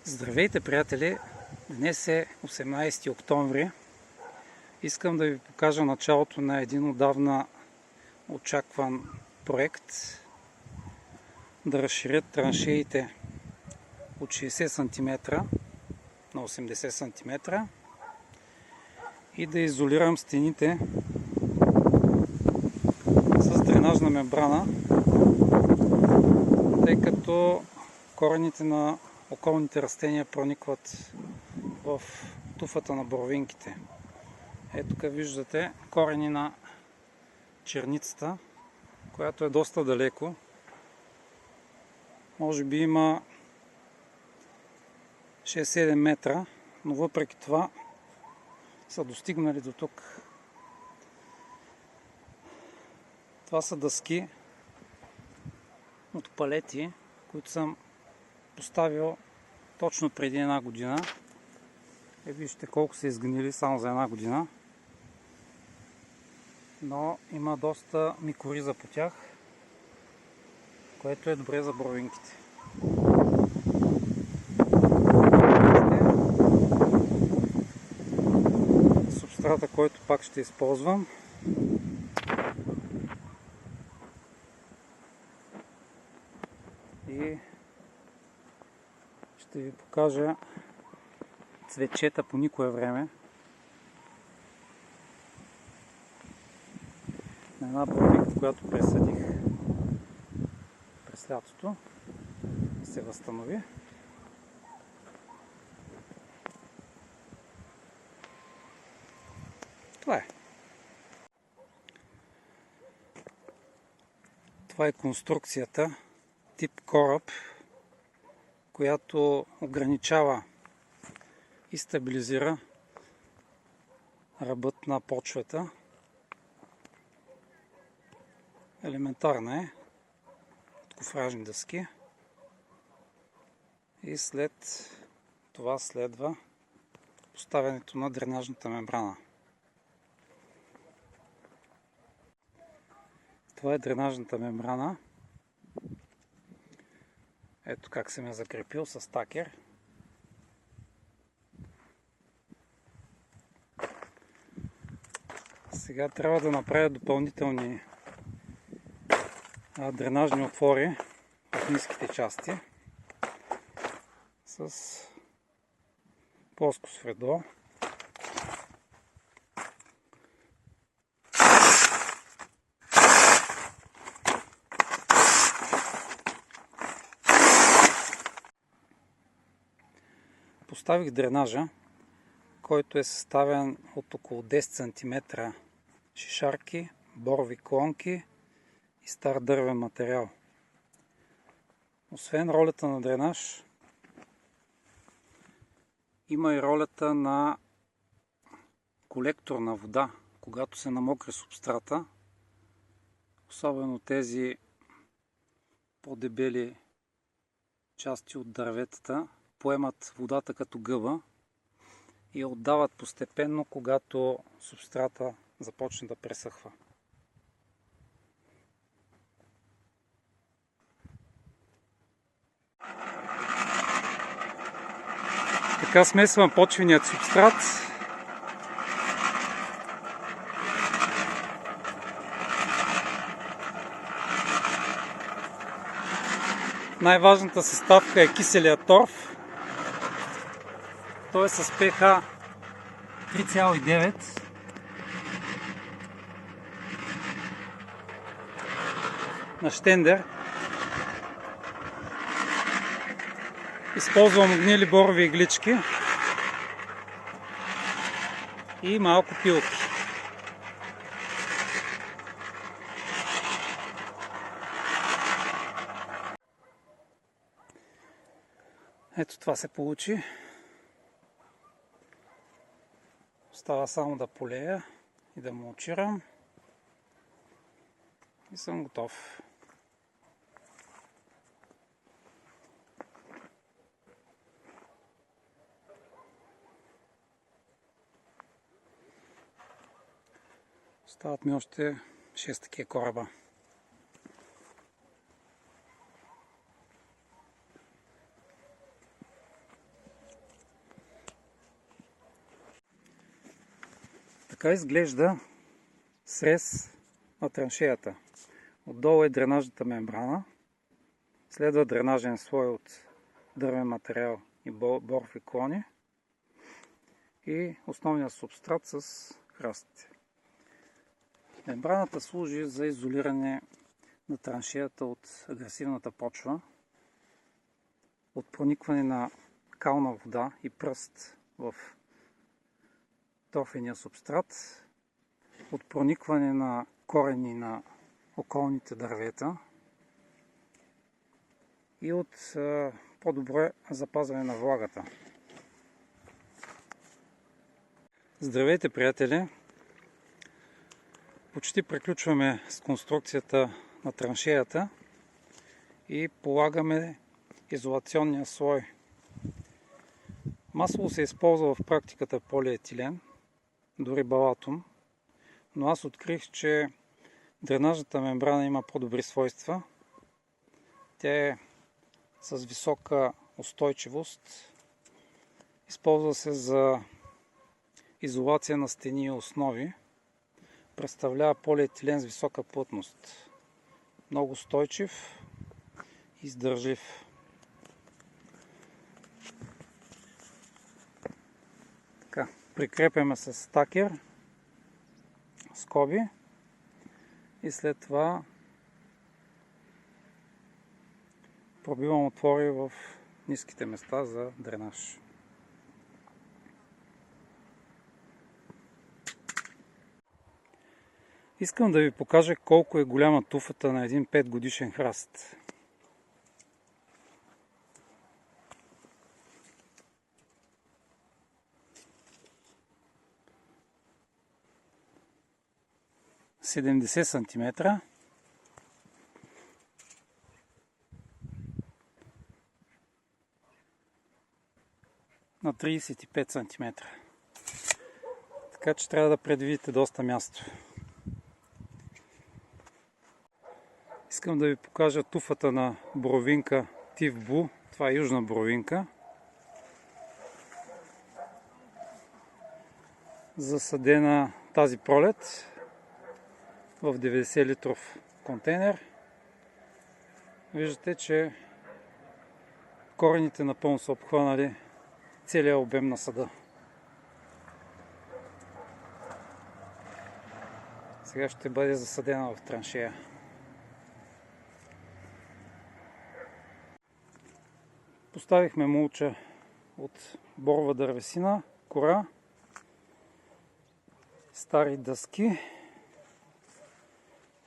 Здравейте, приятели! Днес е 18 октомври. Искам да ви покажа началото на един отдавна очакван проект да разширят траншеите от 60 см на 80 см и да изолирам стените с дренажна мембрана, тъй като корените на околните растения проникват в туфата на боровинките. Ето тук виждате корени на черницата, която е доста далеко. Може би има 6-7 метра, но въпреки това са достигнали до тук. Това са дъски от палети, които съм поставил точно преди една година. Вижте колко са изгнили само за една година. Но има доста микориза по тях, което е добре за боровинките. Субстрата, който пак ще използвам, и ще ви покажа цветчета по никое време на една боровинка, която пресадих през лятото и се възстанови. Това е. Това е конструкцията тип кораб, която ограничава и стабилизира ръбът на почвата. Елементарна е, от кофражни дъски. И след това следва поставянето на дренажната мембрана. Това е дренажната мембрана. Ето как съм я закрепил с такер. Сега трябва да направя допълнителни дренажни отвори в ниските части с плоско средо. Поставих дренажа, който е съставен от около 10 см шишарки, борови клонки и стар дървен материал. Освен ролята на дренаж, има и ролята на колектор на вода, когато се намокри субстрата, особено тези по-дебели части от дърветата поемат водата като гъба и я отдават постепенно, когато субстрата започне да пресъхва. Така смесвам почвеният субстрат. Най-важната съставка е киселият торф. Той е с pH 3,9. на щендер. Използвам гнили борови иглички и малко пилки. Ето това се получи. Остава само да полея и да мулчирам и съм готов. Остават ми още 6 такива кораба. Така изглежда срез на траншеята. Отдолу е дренажната мембрана, следва дренажен слой от дървен материал и борфи клони и основният субстрат с храстите. Мембраната служи за изолиране на траншеята от агресивната почва, от проникване на кална вода и пръст в торфения субстрат, от проникване на корени на околните дървета и от по-добре запазване на влагата. Здравейте, приятели! Почти приключваме с конструкцията на траншеята и полагаме изолационния слой. Масово се използва в практиката полиетилен, дори балатум, но аз открих, че дренажната мембрана има по-добри свойства. Тя е с висока устойчивост, използва се за изолация на стени и основи, представлява полиетилен с висока плътност, много устойчив и издържлив. Така, прикрепяме с стакер, скоби и след това пробивам отвори в ниските места за дренаж. Искам да ви покажа колко е голяма туфата на един 5 годишен храст. – 70 см на 35 см. Така че трябва да предвидите доста място. Искам да ви покажа туфата на боровинка Тивбу. Това е южна боровинка. Засадена тази пролет в 90 литров контейнер. Виждате, че корените напълно са обхванали целия обем на сада. Сега ще бъде засадена в траншея. Поставихме мулча от борова дървесина, кора, стари дъски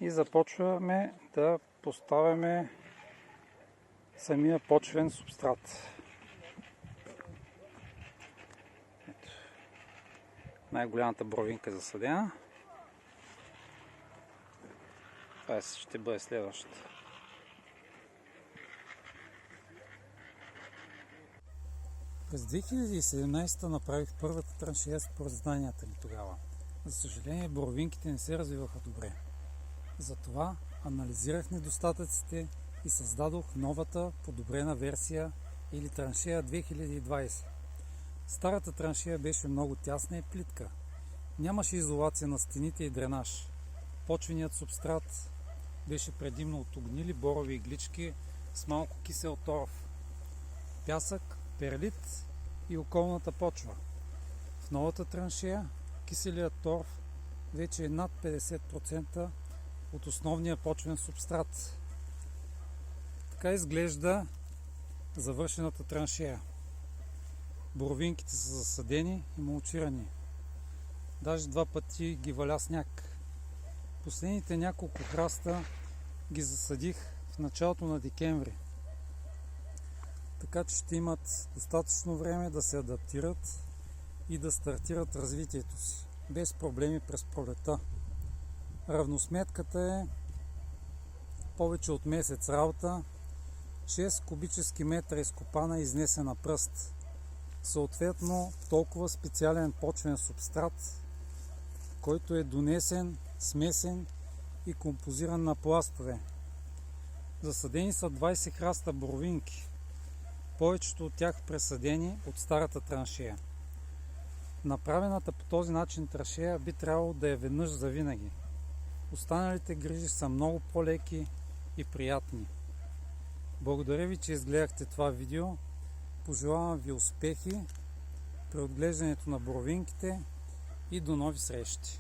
и започваме да поставяме самия почвен субстрат. Ето, най-голямата боровинка е засадена. Това ще бъде следващата. През 2017 направих първата траншея според знанията ми тогава. За съжаление, боровинките не се развиваха добре. Затова анализирах недостатъците и създадох новата подобрена версия или траншея 2020. Старата траншея беше много тясна и плитка. Нямаше изолация на стените и дренаж. Почвеният субстрат беше предимно от огнили борови иглички с малко кисел торф, пясък, перлит и околната почва. В новата траншея киселият торф вече е над 50% от основния почвен субстрат. Така изглежда завършената траншея. Боровинките са засадени и мулчирани. Даже 2 пъти ги валя сняг. Последните няколко храста ги засадих в началото на декември. Така че ще имат достатъчно време да се адаптират и да стартират развитието си, без проблеми през пролета. Равносметката е повече от месец работа, 6 кубически метра изкопана и изнесена пръст. Съответно толкова специален почвен субстрат, който е донесен, смесен и композиран на пластове. Засадени са 20 храста боровинки, повечето от тях пресадени от старата траншея. Направената по този начин траншея би трябвало да е веднъж за винаги. Останалите грижи са много по-леки и приятни. Благодаря ви, че изгледахте това видео. Пожелавам ви успехи при отглеждането на боровинките и до нови срещи!